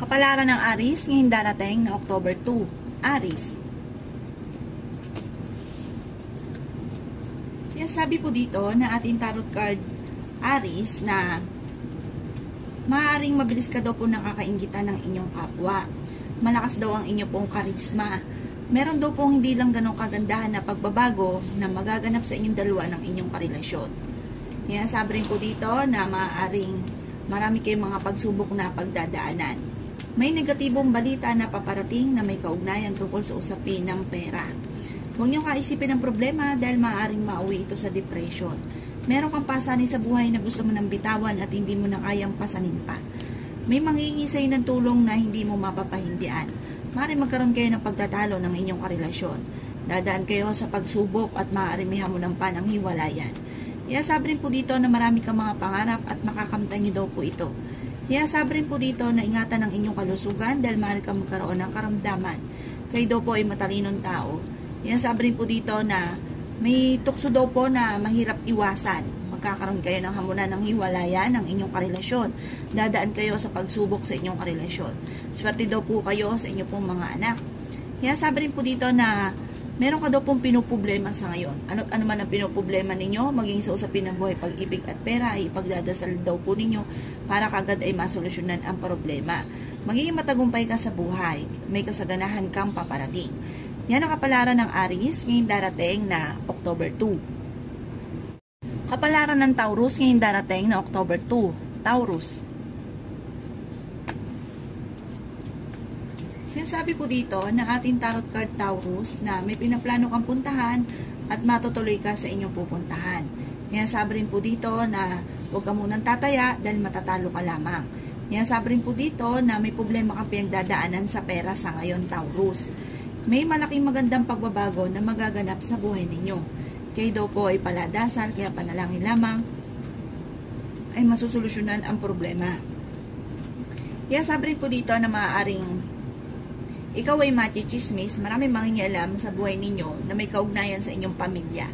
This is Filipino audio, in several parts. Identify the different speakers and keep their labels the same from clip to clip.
Speaker 1: Kapalaran ng Aries ngayong darating na October 2. Aries. Kaya sabi po dito na ating tarot card Aries na maaaring mabilis ka daw po nakakainggitan ng inyong kapwa. Malakas daw ang inyo pong karisma. Meron daw pong hindi lang ganong kagandahan na pagbabago na magaganap sa inyong dalawa ng inyong karelasyon. Kaya sabi rin po dito na maaaring marami kayong mga pagsubok na pagdadaanan. May negatibong balita na paparating na may kaugnayan tungkol sa usapin ng pera. Huwag niyong kaisipin ang problema dahil maaaring mauwi ito sa depression. Meron kang pasanin sa buhay na gusto mo nang bitawan at hindi mo na kayang pasanin pa. May manghihingi sa'yo ng tulong na hindi mo mapapahindian. Maaaring magkaroon kayo ng pagtatalo ng inyong karelasyon. Dadaan kayo sa pagsubok at maaaring may hamunan pa ng hiwalayan. Kaya sabi rin po dito na marami kang mga pangarap at makakamtan niyo daw po ito. Kaya sabi rin po dito na ingatan ang inyong kalusugan dahil maaari kang magkaroon ng karamdaman. Kayo daw po ay matalinong tao. Kaya sabi rin po dito na may tukso daw po na mahirap iwasan. Magkakaroon kayo ng hamunan ng hiwalayan ng inyong karelasyon. Dadaan kayo sa pagsubok sa inyong karelasyon. Swerte daw po kayo sa inyong pong mga anak. Kaya sabi rin po dito na meron ka daw pong pinoproblema sa ngayon. Ano't ano man ang pinoproblema ninyo, maging sa usapin ng buhay, pag-ibig at pera, ay ipagdadasal daw po ninyo para kagad ay masolusyonan ang problema. Magiging matagumpay ka sa buhay, may kasaganahan kang paparating. Yan ang kapalaran ng Aries ngayong darating na October 2. Kapalaran ng Taurus ngayong darating na October 2. Taurus. Sinasabi po dito ng ating tarot card Taurus na may pinaplano kang puntahan at matutuloy ka sa inyong pupuntahan. Kaya sabi rin po dito na huwag ka munang tataya dahil matatalo ka lamang. Kaya sabi rin po dito na may problema kang pinagdadaanan sa pera sa ngayon Taurus. May malaking magandang pagbabago na magaganap sa buhay ninyo. Kayo daw po ay paladasal, kaya panalangin lamang ay masusolusyonan ang problema. Kaya sabi rin po dito na maaaring ikaw ay machichismis, maraming mangingialam sa buhay ninyo na may kaugnayan sa inyong pamilya.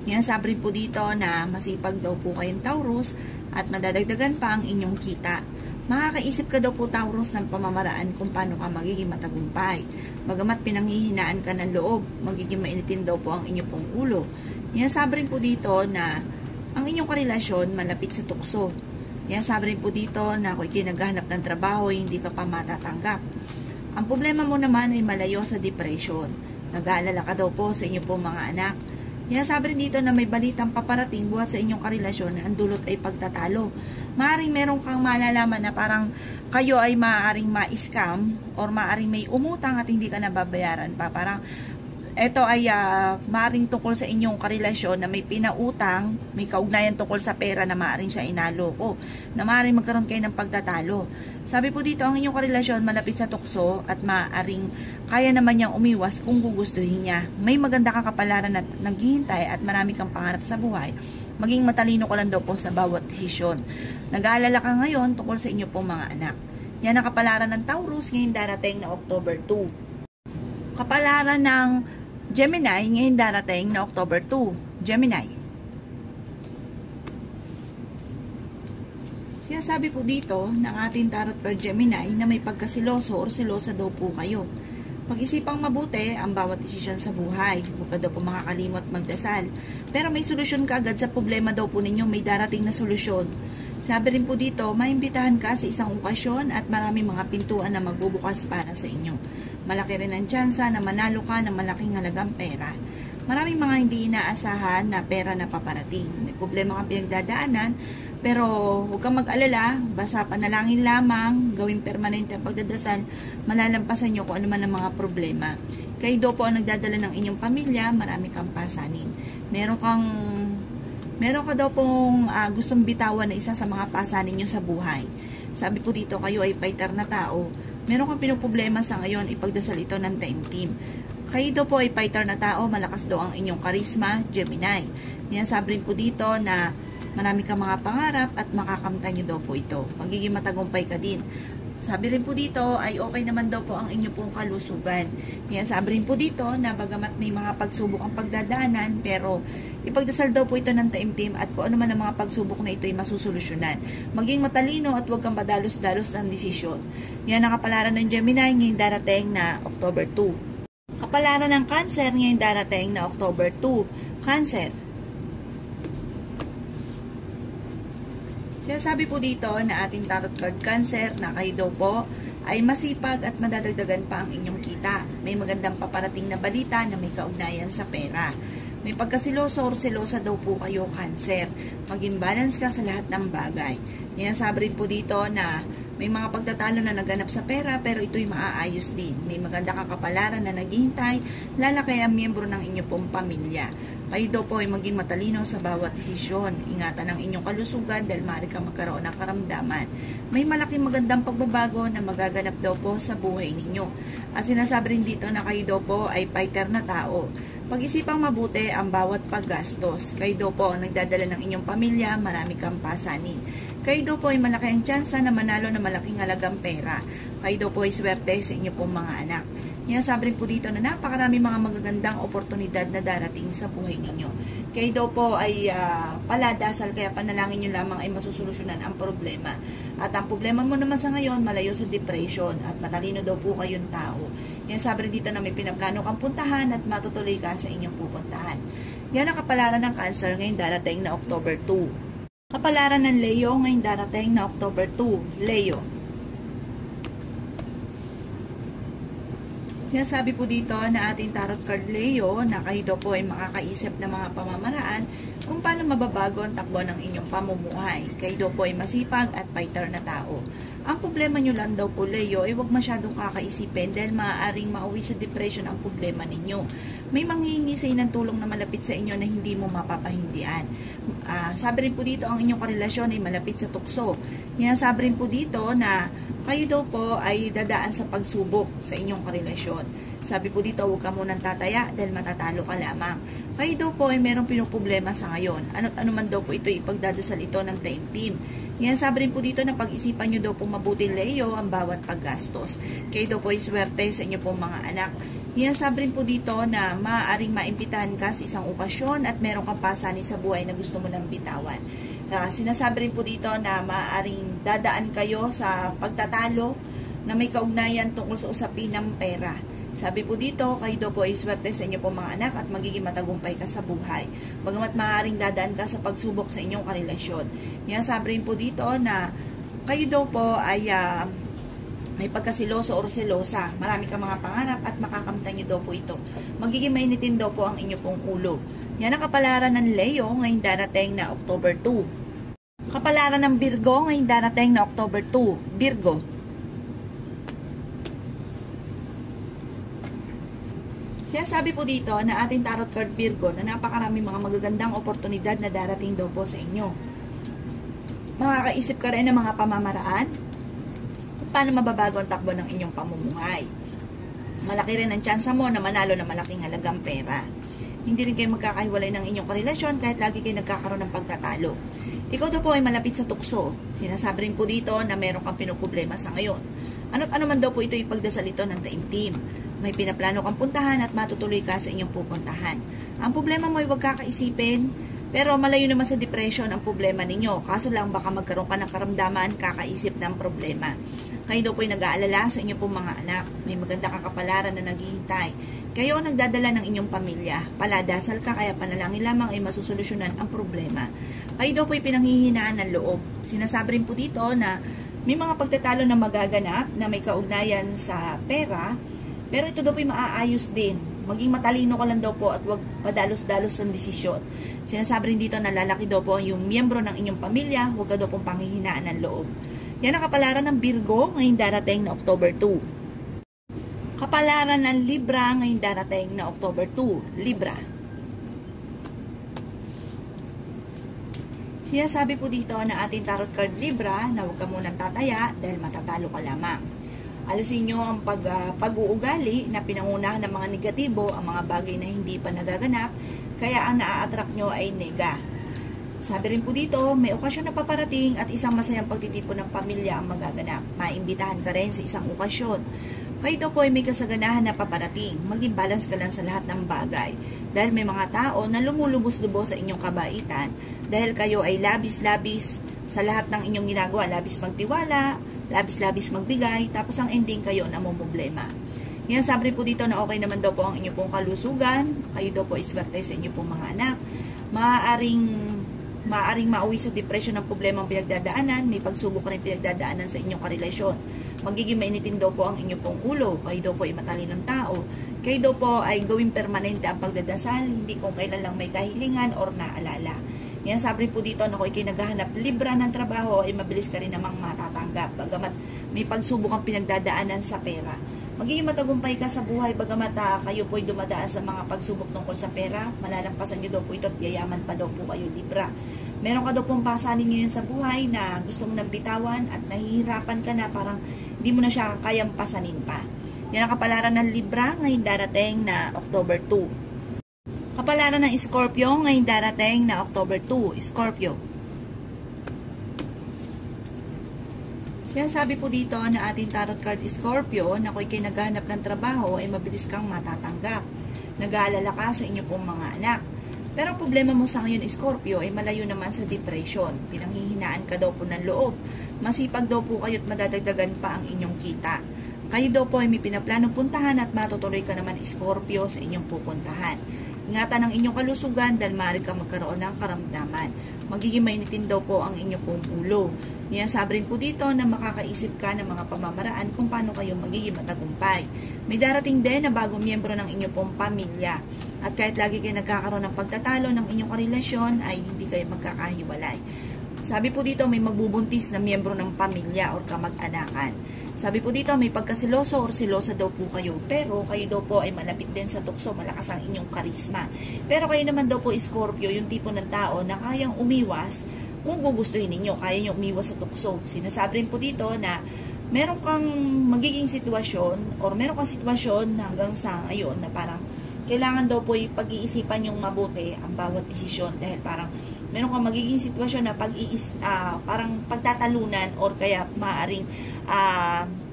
Speaker 1: Yan sabi rin po dito na masipag daw po kayong Taurus at madadagdagan pa ang inyong kita. Makakaisip ka daw po Taurus ng pamamaraan kung paano ka magiging matagumpay. Bagamat pinanghihinaan ka ng loob, magiging mainitin daw po ang inyong pong ulo. Yan sabi rin po dito na ang inyong karelasyon malapit sa tukso. Yan sabi rin po dito na kung kinaghahanap ng trabaho, hindi ka pa matatanggap. Ang problema mo naman ay malayo sa depression. Nag-aalala ka daw po sa inyong pong mga anak. Kaya sabi rin dito na may balitang paparating buhat sa inyong karelasyon na ang dulot ay pagtatalo. Maaring meron kang malalaman na parang kayo ay maaaring ma-scam or maaaring may umutang at hindi ka nababayaran pa. Parang ito ay maaaring tungkol sa inyong karelasyon na may pinautang, may kaugnayan tungkol sa pera na maaaring siya inaloko, na maaaring magkaroon kayo ng pagtatalo. Sabi po dito, ang inyong karelasyon malapit sa tukso at maaaring kaya naman niyang umiwas kung gugustuhin niya. May maganda kang kapalaran at naghihintay at marami kang pangarap sa buhay. Maging matalino ka lang daw po sa bawat desisyon. Nag-aalala ka ngayon tungkol sa inyong pong mga anak. Yan ang kapalaran ng Taurus ngayong darating na October 2. Kapalaran ng Gemini ngayong darating na October 2. Gemini. Sinasabi po dito ng ating tarot card Gemini na may pagkasiloso or silosa daw po kayo. Pag-isipang mabuti ang bawat desisyon sa buhay. Huwag ka daw po makakalimot magdasal. Pero may solusyon ka agad sa problema daw po ninyo, may darating na solusyon. Sabi rin po dito, maimbitahan ka sa isang okasyon at maraming mga pintuan na magbubukas para sa inyo. Malaki rin ang tsansa na manalo ka ng malaking halagang pera. Maraming mga hindi inaasahan na pera na paparating. May problema kang pinagdadaanan, pero huwag kang mag-alala, basta panalangin lamang, gawing permanente ang pagdadasal, malalampasan nyo kung ano man ang mga problema. Kayo daw po ang nagdadala ng inyong pamilya, marami kang pasanin. Meron ka daw pong gustong bitawan na isa sa mga pasanin nyo sa buhay. Sabi po dito, kayo ay fighter na tao. Meron kang pinoproblema sa ngayon, ipagdasal ito ng time team. Kayo daw po ay fighter na tao, malakas daw ang inyong karisma, Gemini. Yan sabi rin po dito na marami kang mga pangarap at makakamtan nyo daw po ito. Magiging matagumpay ka din. Sabi rin po dito ay okay naman daw po ang inyo pong kalusugan. Kaya sabi rin po dito na bagamat may mga pagsubok ang pagdadaanan, pero Ipagdasal daw po ito ng taimtim at kung ano man ang mga pagsubok na ito ay masusolusyonan. Maging matalino at huwag kang padalos-dalos ng desisyon. Yan ang kapalaran ng Gemini ngayong darating na October 2. Kapalaran ng Cancer ngayong darating na October 2. Cancer. Sinasabi po dito na ating tarot card Cancer na kayo daw po ay masipag at madadagdagan pa ang inyong kita. May magandang paparating na balita na may kaugnayan sa pera. May pagkasiloso or selosa daw po kayo Cancer. Maging balance ka sa lahat ng bagay. Sinasabi rin po dito na may mga pagtatalo na naganap sa pera pero ito'y maaayos din. May maganda kang kapalaran na naghihintay, lalaki ang miyembro ng inyong pong pamilya. Kayo daw po ay maging matalino sa bawat desisyon. Ingatan ang inyong kalusugan dahil maaari kang magkaroon ng karamdaman. May malaking magandang pagbabago na magaganap daw po sa buhay ninyo. At sinasabi rin dito na kayo daw po ay fighter na tao. Pag-isipang mabuti ang bawat paggastos. Kayo daw po ang nagdadala ng inyong pamilya, marami kang pasanin. Kayo daw po ay malaki ang tsansa na manalo na malaking halagang pera. Kayo daw po ay swerte sa inyo pong mga anak. Sinasabi rin po dito na napakarami mga magagandang oportunidad na darating sa buhay ninyo. Kayo daw po ay paladasal kaya panalangin nyo lamang ay masusolusyonan ang problema. At ang problema mo naman sa ngayon, malayo sa depression at matalino daw po kayong tao. Sinasabi rin dito na may pinaplano kang puntahan at matutuloy ka sa inyong pupuntahan. Yan ang kapalaran ng Cancer ngayong darating na October 2. Kapalaran ng Leo ngayong darating na October 2. Leo. Sinasabi po dito na ating tarot card Leo na kayo daw po ay makakaisip ng mga pamamaraan kung paano mababago ang takbo ng inyong pamumuhay. Kayo daw po ay masipag at fighter na tao. Ang problema nyo lang daw po Leo ay huwag masyadong kakaisipin dahil maaaring mauwi sa depression ang problema ninyo. May manghihingi sa inyo ng tulong na malapit sa inyo na hindi mo mapapahindian. Sabi rin po dito ang inyong karelasyon ay malapit sa tukso. Sabi rin po dito na kayo daw po ay dadaan sa pagsubok sa inyong karelasyon. Sabi po dito, huwag ka munang tataya dahil matatalo ka lamang. Kayo daw po ay merong pinoproblema sa ngayon. Ano't ano man daw po ito, ipagdadasal ito ng taimtim. Sabi rin po dito na pag-isipan nyo daw po mabuti Leo ang bawat paggastos. Kayo daw po ay swerte sa inyo pong mga anak. Sabi rin po dito na maaaring maimbitahan ka sa isang okasyon at meron kang pasanin sa buhay na gusto mo nang bitawan. Sinasabi rin po dito na maaaring dadaan kayo sa pagtatalo na may kaugnayan tungkol sa usapin ng pera. Sabi po dito, kayo daw po ay swerte sa inyo pong mga anak at magiging matagumpay ka sa buhay. Bagamat maaaring dadaan ka sa pagsubok sa inyong karelasyon. Sabi rin po dito na kayo daw po ay may pagkasiloso or selosa. Marami kang mga pangarap at makakamtan nyo daw po ito. Magiging mainitin daw po ang inyo pong ulo. Yan ang kapalaran ng Leo ngayong darating na October 2. Kapalaran ng Virgo ngayong darating na October 2. Virgo. Sabi po dito na ating tarot card Virgo na napakarami mga magagandang oportunidad na darating daw po sa inyo. Makakaisip ka rin ng mga pamamaraan kung paano mababago ang takbo ng inyong pamumuhay. Malaki rin ang tsansa mo na manalo na malaking halagang pera. Hindi rin kayo magkakahiwalay ng inyong karelasyon kahit lagi kayo nagkakaroon ng pagtatalo. Ikaw daw po ay malapit sa tukso. Sinasabi rin po dito na meron kang pinoproblema sa ngayon. Ano't ano man daw po ito ipagdasal ito ng taimtim. May pinaplano kang puntahan at matutuloy ka sa inyong pupuntahan. Ang problema mo ay huwag kakaisipin, pero malayo naman sa depression ang problema ninyo. Kaso lang baka magkaroon ka ng karamdaman, kakaisip ng problema. Kayo daw po ay nag-aalala sa inyong pong mga anak. May maganda kang kapalaran na naghihintay. Kayo ang nagdadala ng inyong pamilya. Paladasal ka kaya panalangin lamang ay masusolusyonan ang problema. Kayo daw po ay pinanghihinaan ng loob. Sinasabi rin po dito na may mga pagtatalo na magaganap na may kaugnayan sa pera, pero ito daw po ay maaayos din. Maging matalino ka lang daw po at huwag padalos-dalos ng desisyon. Sinasabi rin dito na lalaki daw po yung miyembro ng inyong pamilya, huwag ka daw pong panghihinaan ng loob. Yan ang kapalaran ng Virgo ngayong darating na October 2. Kapalaran ng Libra ngayong darating na October 2. Libra. Sinasabi po dito na ating tarot card Libra na huwag ka munang tataya dahil matatalo ka lamang. Alisin nyo ang pag-uugali na pinangunahan ng mga negatibo, ang mga bagay na hindi pa nagaganap, kaya ang naa-attract nyo ay nega. Sabi rin po dito, may okasyon na paparating at isang masayang pagtitipon ng pamilya ang magaganap. Maimbitahan ka rin sa isang okasyon. Kayo daw po ay may kasaganahan na paparating. Maging balance ka lang sa lahat ng bagay. Dahil may mga tao na lumulubos-lubos sa inyong kabaitan. Dahil kayo ay labis-labis sa lahat ng inyong ginagawa. Labis magtiwala, labis-labis magbigay, tapos ang ending kayo na problema. Yan, sabi po dito na okay naman daw po ang inyong pong kalusugan. Kayo daw po ay swerte sa inyong pong mga anak. Maaaring mauwi sa depression ng problema ang pinagdadaanan, may pagsubok rin pinagdadaanan sa inyong karelasyon. Magiging mainitin daw po ang inyong pong ulo, kayo daw po ay matalinong tao. Kayo daw po ay gawing permanente ang pagdadasal, hindi kung kailan lang may kahilingan or naalala. Yan, sabi po dito na kung ikay naghahanap libra ng trabaho, ay mabilis ka rin namang matatanggap. Bagamat may pagsubok ang pinagdadaanan sa pera. Magiging matagumpay ka sa buhay, bagamat kayo po ay dumadaan sa mga pagsubok tungkol sa pera, malalampasan nyo daw po ito at yayaman pa daw po kayo libra. Meron ka daw pong pasanin ngayon sa buhay na gusto mo nang bitawan at nahihirapan ka na, parang hindi mo na siya kayang pasanin pa. Yan ang kapalaran ng Libra ngayong darating na October 2. Kapalaran ng Scorpio ngayong darating na October 2. Scorpio. Sinasabi po dito na ating tarot card Scorpio na kung ikay naghahanap ng trabaho ay mabilis kang matatanggap. Nag-aalala ka sa inyo pong mga anak. Pero ang problema mo sa ngayon Scorpio ay malayo naman sa depression. Pinanghihinaan ka daw po ng loob. Masipag daw po kayo at madadagdagan pa ang inyong kita. Kayo daw po ay may pinaplanong puntahan at matutuloy ka naman Scorpio sa inyong pupuntahan. Ingatan ang inyong kalusugan dahil maaari kang magkaroon ng karamdaman. Magiging mainitin daw po ang inyong pong ulo. Sabi rin po dito na makakaisip ka ng mga pamamaraan kung paano kayo magiging matagumpay. May darating din na bagong miyembro ng inyong pong pamilya. At kahit lagi kayo nagkakaroon ng pagtatalo ng inyong karelasyon ay hindi kayo magkakahiwalay. Sabi po dito may magbubuntis na miyembro ng pamilya o kamag-anakan. Sabi po dito may pagkasiloso o silosa daw po kayo. Pero kayo daw po ay malapit din sa tukso, malakas ang inyong karisma. Pero kayo naman daw po Scorpio, yung tipo ng tao na kayang umiwas kung gugustuhin ninyo, kaya nyo umiwas sa tukso. Sinasabi rin po dito na meron kang magiging sitwasyon or meron kang sitwasyon hanggang sa ngayon na parang kailangan daw po pag-iisipan yung mabuti ang bawat desisyon dahil parang meron kang magiging sitwasyon na parang pagtatalunan or kaya maaaring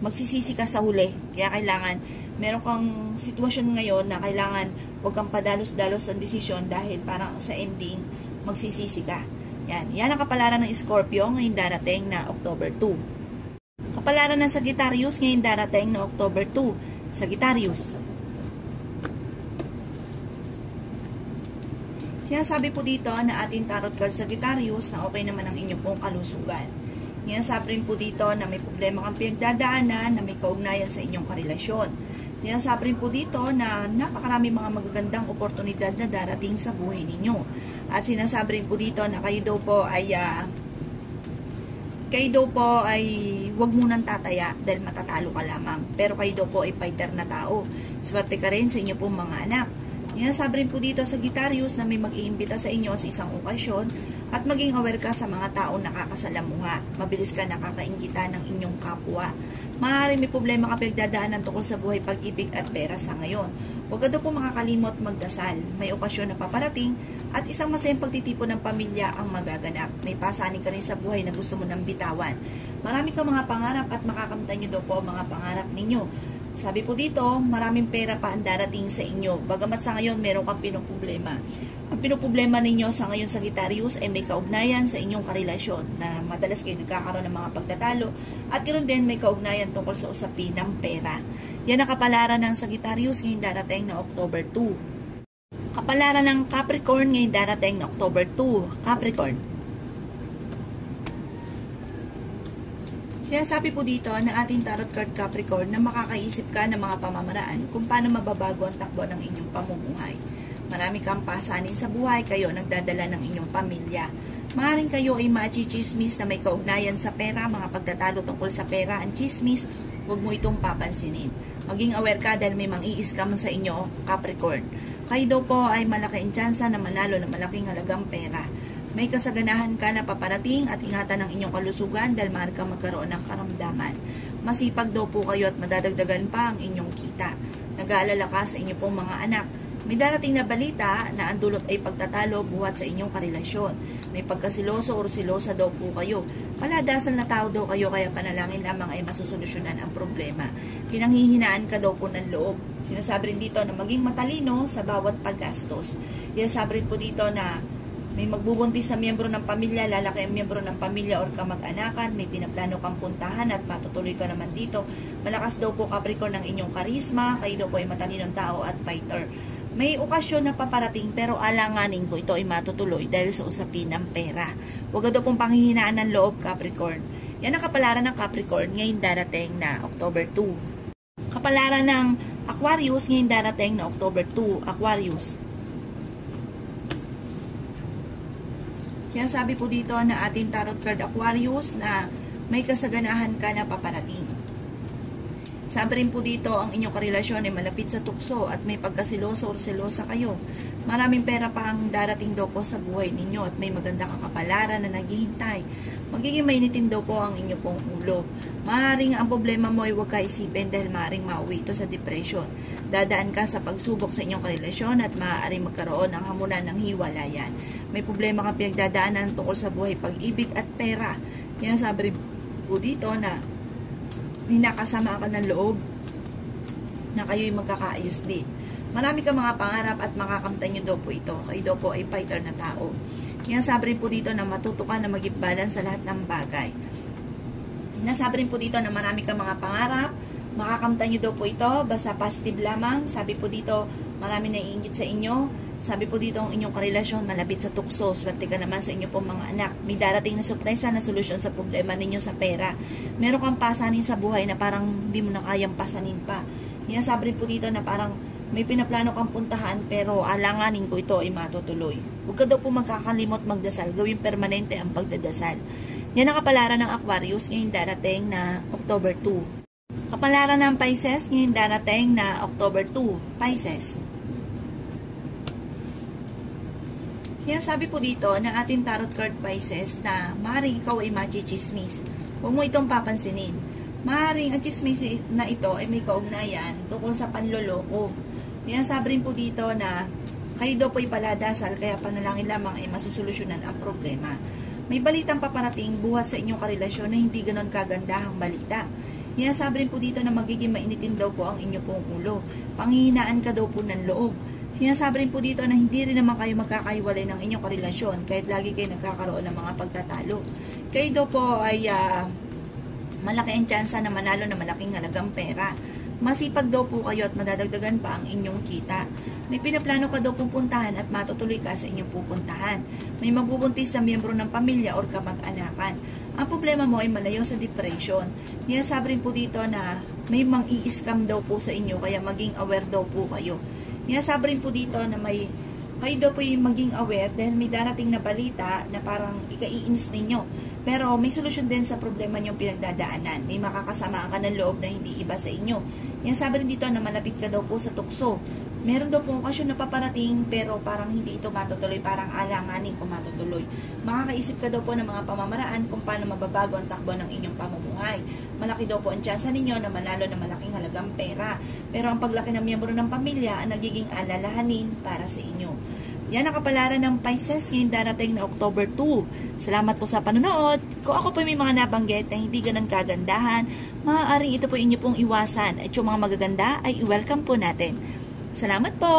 Speaker 1: magsisisi ka sa huli. Kaya kailangan, meron kang sitwasyon ngayon na kailangan huwag kang padalos-dalos ang desisyon dahil parang sa ending magsisisi ka. Yan ang kapalaran ng Scorpio ngayong darating na October 2. Kapalaran ng Sagittarius ngayong darating na October 2. Sagittarius. Sinasabi po dito na ating tarot card Sagittarius na okay naman ang inyong pong kalusugan. Sinasabi rin po dito na may problema kang pinagdadaanan na may kaugnayan sa inyong karelasyon. Sinasabi rin po dito na napakarami mga magagandang oportunidad na darating sa buhay ninyo. At sinasabi rin po dito na kayo daw po ay huwag munang tataya dahil matatalo ka lamang. Pero kayo daw po ay fighter na tao. Swerte ka rin sa inyo pong mga anak. Sinasabi rin po dito sa Sagittarius na may mag-iimbita sa inyo sa isang okasyon at maging aware ka sa mga taong nakakasalamuha. Mabilis ka nakakainggitan ng inyong kapwa. Maaaring may problema ka pinagdadaanan tungkol sa buhay, pag-ibig at pera sa ngayon. Huwag ka daw po makakalimot magdasal. May okasyon na paparating at isang masayang pagtitipon ng pamilya ang magaganap. May pasanin ka rin sa buhay na gusto mo nang bitawan. Marami kang mga pangarap at makakamtan nyo daw po ang mga pangarap ninyo. Sabi po dito, maraming pera pa ang darating sa inyo. Bagamat sa ngayon, meron kang pinoproblema. Ang pinoproblema ninyo sa ngayon Sagittarius ay may kaugnayan sa inyong karelasyon na madalas kayo nagkakaroon ng mga pagtatalo at ganoon din may kaugnayan tungkol sa usapin ng pera. Yan ang kapalaran ng Sagittarius ngayong darating na October 2. Kapalaran ng Capricorn ngayong darating na October 2. Capricorn. Sinasabi po dito na ating tarot card Capricorn na makakaisip ka ng mga pamamaraan kung paano mababago ang takbo ng inyong pamumuhay. Marami kang pasanin sa buhay, kayo nagdadala ng inyong pamilya. Maaaring kayo ay machichismis na may kaugnayan sa pera, mga pagtatalo tungkol sa pera, ang chismis, huwag mo itong papansinin. Maging aware ka dahil may mang-i-scam sa inyo, Capricorn. Kayo daw po ay malaki ang tsansa na manalo ng malaking halagang pera. May kasaganahan ka na paparating at ingatan ng inyong kalusugan dahil maaari kang magkaroon ng karamdaman. Masipag daw po kayo at madadagdagan pa ang inyong kita. Nag-aalala ka sa inyong pong mga anak. May darating na balita na ang dulot ay pagtatalo buhat sa inyong karelasyon. May pagkasiloso o silosa daw po kayo. Paladasal na tao daw kayo, kaya panalangin lamang ay masusolusyonan ang problema. Pinanghihinaan ka daw po ng loob. Sinasabi rin dito na maging matalino sa bawat paggastos. Sinasabi rin po dito na may magbubuntis na miyembro ng pamilya, lalaki ang miyembro ng pamilya or kamag-anakan, may pinaplano kang puntahan at matutuloy ka naman dito. Malakas daw po Capricorn ng inyong karisma, kayo daw po ay matalinong tao at fighter. May okasyon na paparating pero alanganin ko ito ay matutuloy dahil sa usapin ng pera. Huwag daw pong panghihinaan ng loob, Capricorn. Yan ang kapalaran ng Capricorn ngayon darating na October 2. Kapalaran ng Aquarius ngayon darating na October 2, Aquarius. Yan sabi po dito na ating tarot card Aquarius na may kasaganahan ka na paparating. Sabi rin po dito, ang inyong karelasyon ay malapit sa tukso at may pagkasiloso o selosa kayo. Maraming pera pa ang darating daw po sa buhay ninyo at may magandang kapalaran na naghihintay. Magiging mainitin daw po ang inyo pong ulo. Maaaring ang problema mo ay huwag ka isipin dahil maaaring mauwi ito sa depression. Dadaan ka sa pagsubok sa inyong karelasyon at maaaring magkaroon ng hamunan ng hiwalayan. May problema kang pinagdadaanan tungkol sa buhay, pag-ibig at pera. Yan sabi rin po dito na hinakasama ka ng loob na kayo'y magkakaayos din. Marami ka mga pangarap at makakamtan nyo daw po ito. Kayo daw po ay fighter na tao. Yan sabi rin po dito na matuto ka na mag-give balance sa lahat ng bagay. Nasabi rin po dito na marami ka mga pangarap, makakamtan nyo daw po ito, basta positive lamang. Sabi po dito, marami na iingit sa inyo. Sabi po dito ang inyong karelasyon malapit sa tukso. Swerte ka naman sa inyo pong mga anak. May darating na sorpresa na solusyon sa problema ninyo sa pera. Meron kang pasanin sa buhay na parang hindi mo na kayang pasanin pa. Yan sabi rin po dito na parang may pinaplano kang puntahan pero alanganin ko ito ay matutuloy. Huwag ka daw po magkakalimot magdasal. Gawing permanente ang pagdadasal. Yan ang kapalaran ng Aquarius ngayon darating na October 2. Kapalaran ng Pisces ngayon darating na October 2. Pisces. Yan sabi po dito ng ating tarot card Pisces na maaaring ikaw ay machichismis. Huwag mo itong papansinin. Maaaring ang chismis na ito ay may kaugnayan tungkol sa panloloko. Yan sabi rin po dito na kayo daw po ay paladasal kaya panalangin lamang ay masusolusyonan ang problema. May balitang paparating buhat sa inyong karelasyon na hindi ganon kagandahang balita. Yan sabi rin po dito na magiging mainitin daw po ang inyong pong ulo. Panghihinaan ka daw po ng loob. Sinasabi rin po dito na hindi rin naman kayo magkakaiwalay ng inyong karelasyon kahit lagi kayo nagkakaroon ng mga pagtatalo. Kayo daw po ay malaki ang tsansa na manalo na malaking halagang pera. Masipag daw po kayo at madadagdagan pa ang inyong kita. May pinaplano ka daw pong puntahan at matutuloy ka sa inyong pupuntahan. May magbubuntis na miyembro ng pamilya o kamag-anakan. Ang problema mo ay malayo sa depression. Sinasabi rin po dito na may mang-i-scam daw po sa inyo kaya maging aware daw po kayo. Sabi rin po dito na kayo daw po yung maging aware dahil may darating na balita na parang ikaiinis ninyo. Pero may solusyon din sa problema niyong pinagdadaanan. May makakasamaan ka ng loob na hindi iba sa inyo. Sabi rin dito na malapit ka daw po sa tukso. Meron daw po okasyon na paparating pero parang hindi ito matutuloy, parang alanganin kung matutuloy. Makakaisip ka daw po ng mga pamamaraan kung paano mababago ang takbo ng inyong pamumuhay. Malaki daw po ang tsansa ninyo na manalo ng malaking halagang pera. Pero ang paglaki ng miyembro ng pamilya ang nagiging alalahanin para sa inyo. Yan ang kapalaran ng Pisces ngayon darating na October 2. Salamat po sa panonood. Kung ako po may mga nabanggit na hindi ganun kagandahan, maaaring ito po inyo pong iwasan at yung mga magaganda ay i-welcome po natin. Salamat po!